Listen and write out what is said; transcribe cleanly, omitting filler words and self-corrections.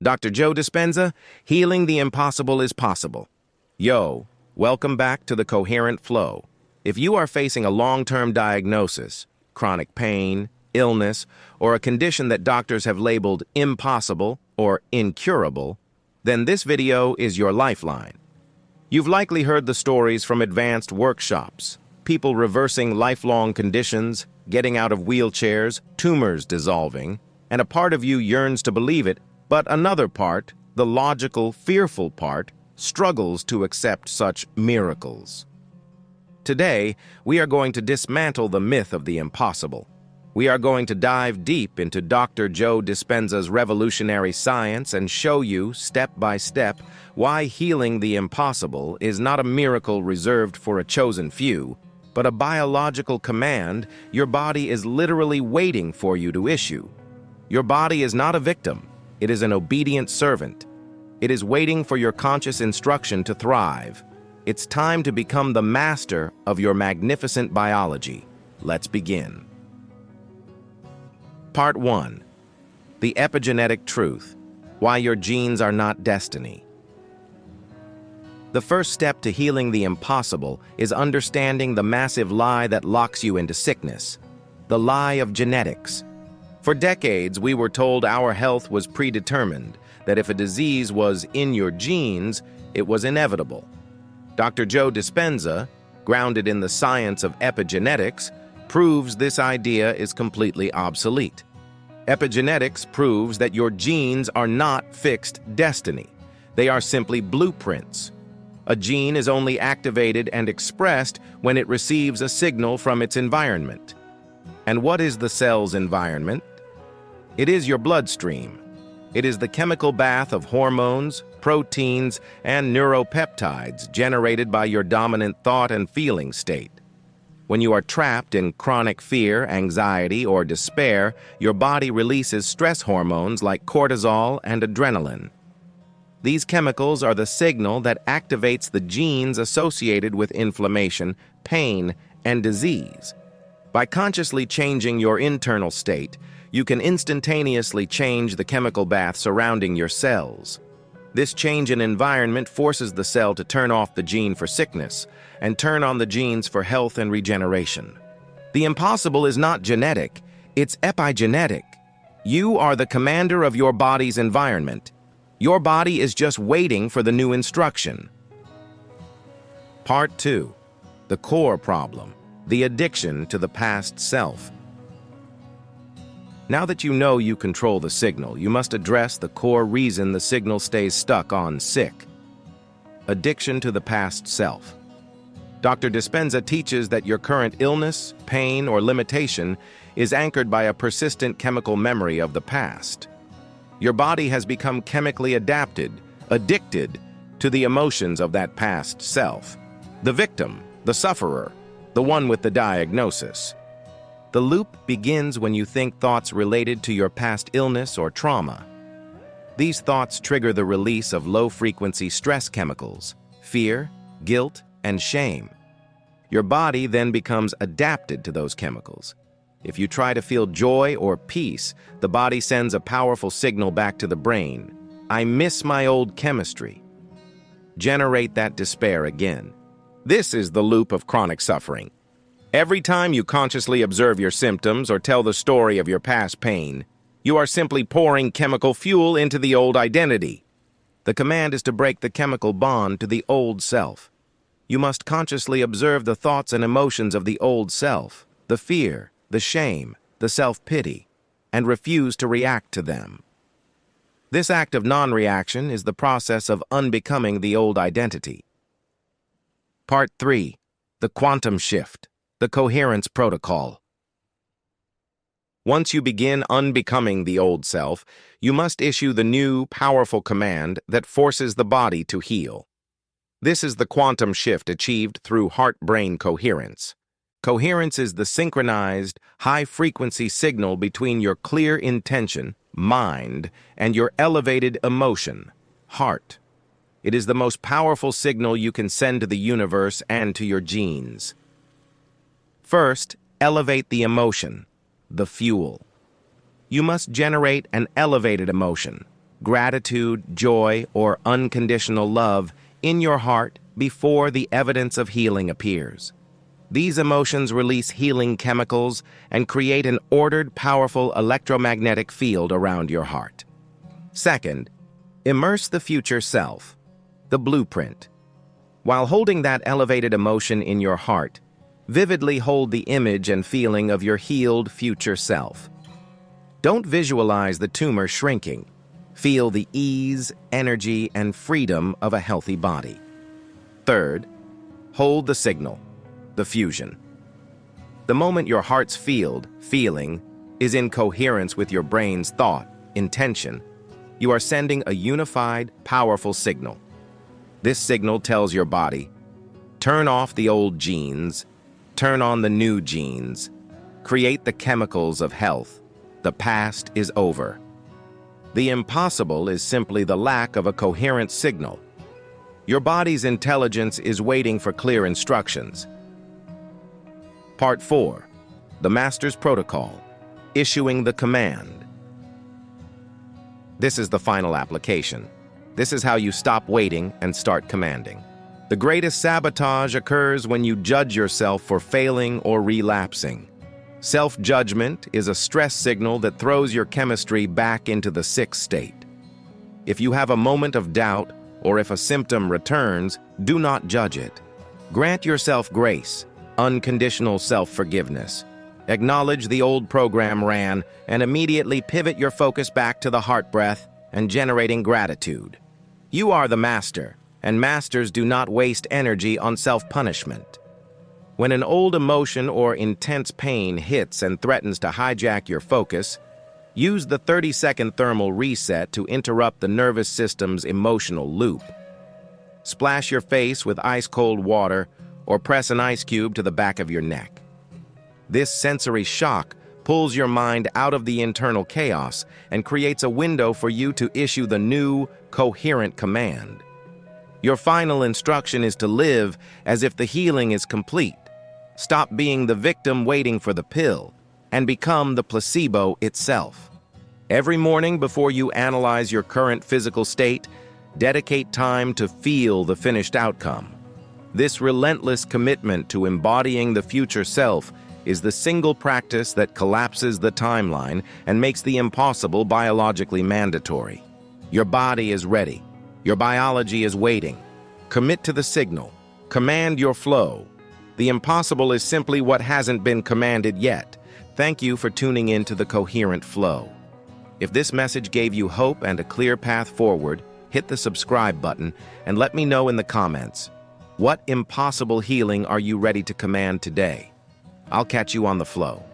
Dr. Joe Dispenza, healing the impossible is possible. Yo, welcome back to the Coherent Flow. If you are facing a long-term diagnosis, chronic pain, illness, or a condition that doctors have labeled impossible or incurable, then this video is your lifeline. You've likely heard the stories from advanced workshops, people reversing lifelong conditions, getting out of wheelchairs, tumors dissolving, and a part of you yearns to believe it, but another part, the logical, fearful part, struggles to accept such miracles. Today, we are going to dismantle the myth of the impossible. We are going to dive deep into Dr. Joe Dispenza's revolutionary science and show you, step by step, why healing the impossible is not a miracle reserved for a chosen few, but a biological command your body is literally waiting for you to issue. Your body is not a victim. It is an obedient servant. It is waiting for your conscious instruction to thrive. It's time to become the master of your magnificent biology. Let's begin. Part 1. The Epigenetic Truth. Why your genes are not destiny. The first step to healing the impossible is understanding the massive lie that locks you into sickness. The lie of genetics. For decades, we were told our health was predetermined, that if a disease was in your genes, it was inevitable. Dr. Joe Dispenza, grounded in the science of epigenetics, proves this idea is completely obsolete. Epigenetics proves that your genes are not fixed destiny. They are simply blueprints. A gene is only activated and expressed when it receives a signal from its environment. And what is the cell's environment? It is your bloodstream. It is the chemical bath of hormones, proteins, and neuropeptides generated by your dominant thought and feeling state. When you are trapped in chronic fear, anxiety, or despair, your body releases stress hormones like cortisol and adrenaline. These chemicals are the signal that activates the genes associated with inflammation, pain, and disease. By consciously changing your internal state, you can instantaneously change the chemical bath surrounding your cells. This change in environment forces the cell to turn off the gene for sickness and turn on the genes for health and regeneration. The impossible is not genetic, it's epigenetic. You are the commander of your body's environment. Your body is just waiting for the new instruction. Part 2. The core problem. The addiction to the past self. Now that you know you control the signal, you must address the core reason the signal stays stuck on sick. Addiction to the past self. Dr. Dispenza teaches that your current illness, pain, or limitation is anchored by a persistent chemical memory of the past. Your body has become chemically addicted to the emotions of that past self. The victim, the sufferer, the one with the diagnosis. The loop begins when you think thoughts related to your past illness or trauma. These thoughts trigger the release of low-frequency stress chemicals, fear, guilt, and shame. Your body then becomes adapted to those chemicals. If you try to feel joy or peace, the body sends a powerful signal back to the brain. I miss my old chemistry. Generate that despair again. This is the loop of chronic suffering. Every time you consciously observe your symptoms or tell the story of your past pain, you are simply pouring chemical fuel into the old identity. The command is to break the chemical bond to the old self. You must consciously observe the thoughts and emotions of the old self, the fear, the shame, the self-pity, and refuse to react to them. This act of non-reaction is the process of unbecoming the old identity. Part 3. The quantum shift. The coherence protocol. Once you begin unbecoming the old self, you must issue the new, powerful command that forces the body to heal. This is the quantum shift achieved through heart-brain coherence. Coherence is the synchronized, high-frequency signal between your clear intention, mind, and your elevated emotion, heart. It is the most powerful signal you can send to the universe and to your genes. First, elevate the emotion, the fuel. You must generate an elevated emotion, gratitude, joy, or unconditional love in your heart before the evidence of healing appears. These emotions release healing chemicals and create an ordered, powerful electromagnetic field around your heart. Second, immerse the future self, the blueprint. While holding that elevated emotion in your heart, vividly hold the image and feeling of your healed future self. Don't visualize the tumor shrinking. Feel the ease, energy, and freedom of a healthy body. Third, hold the signal, the fusion. The moment your heart's feeling, is in coherence with your brain's thought, intention, you are sending a unified, powerful signal. This signal tells your body, turn off the old genes, turn on the new genes, create the chemicals of health. The past is over. The impossible is simply the lack of a coherent signal. Your body's intelligence is waiting for clear instructions. Part 4. The Master's Protocol. Issuing the command. This is the final application. This is how you stop waiting and start commanding. The greatest sabotage occurs when you judge yourself for failing or relapsing. Self-judgment is a stress signal that throws your chemistry back into the sick state. If you have a moment of doubt, or if a symptom returns, do not judge it. Grant yourself grace, unconditional self-forgiveness. Acknowledge the old program ran, and immediately pivot your focus back to the heart breath and generating gratitude. You are the master, and masters do not waste energy on self-punishment. When an old emotion or intense pain hits and threatens to hijack your focus, use the 30-second thermal reset to interrupt the nervous system's emotional loop. Splash your face with ice-cold water or press an ice cube to the back of your neck. This sensory shock pulls your mind out of the internal chaos and creates a window for you to issue the new, coherent command. Your final instruction is to live as if the healing is complete. Stop being the victim waiting for the pill and become the placebo itself. Every morning before you analyze your current physical state, dedicate time to feel the finished outcome. This relentless commitment to embodying the future self is the single practice that collapses the timeline and makes the impossible biologically mandatory. Your body is ready. Your biology is waiting. Commit to the signal. Command your flow. The impossible is simply what hasn't been commanded yet. Thank you for tuning in to the Coherent Flow. If this message gave you hope and a clear path forward, hit the subscribe button and let me know in the comments. What impossible healing are you ready to command today? I'll catch you on the flow.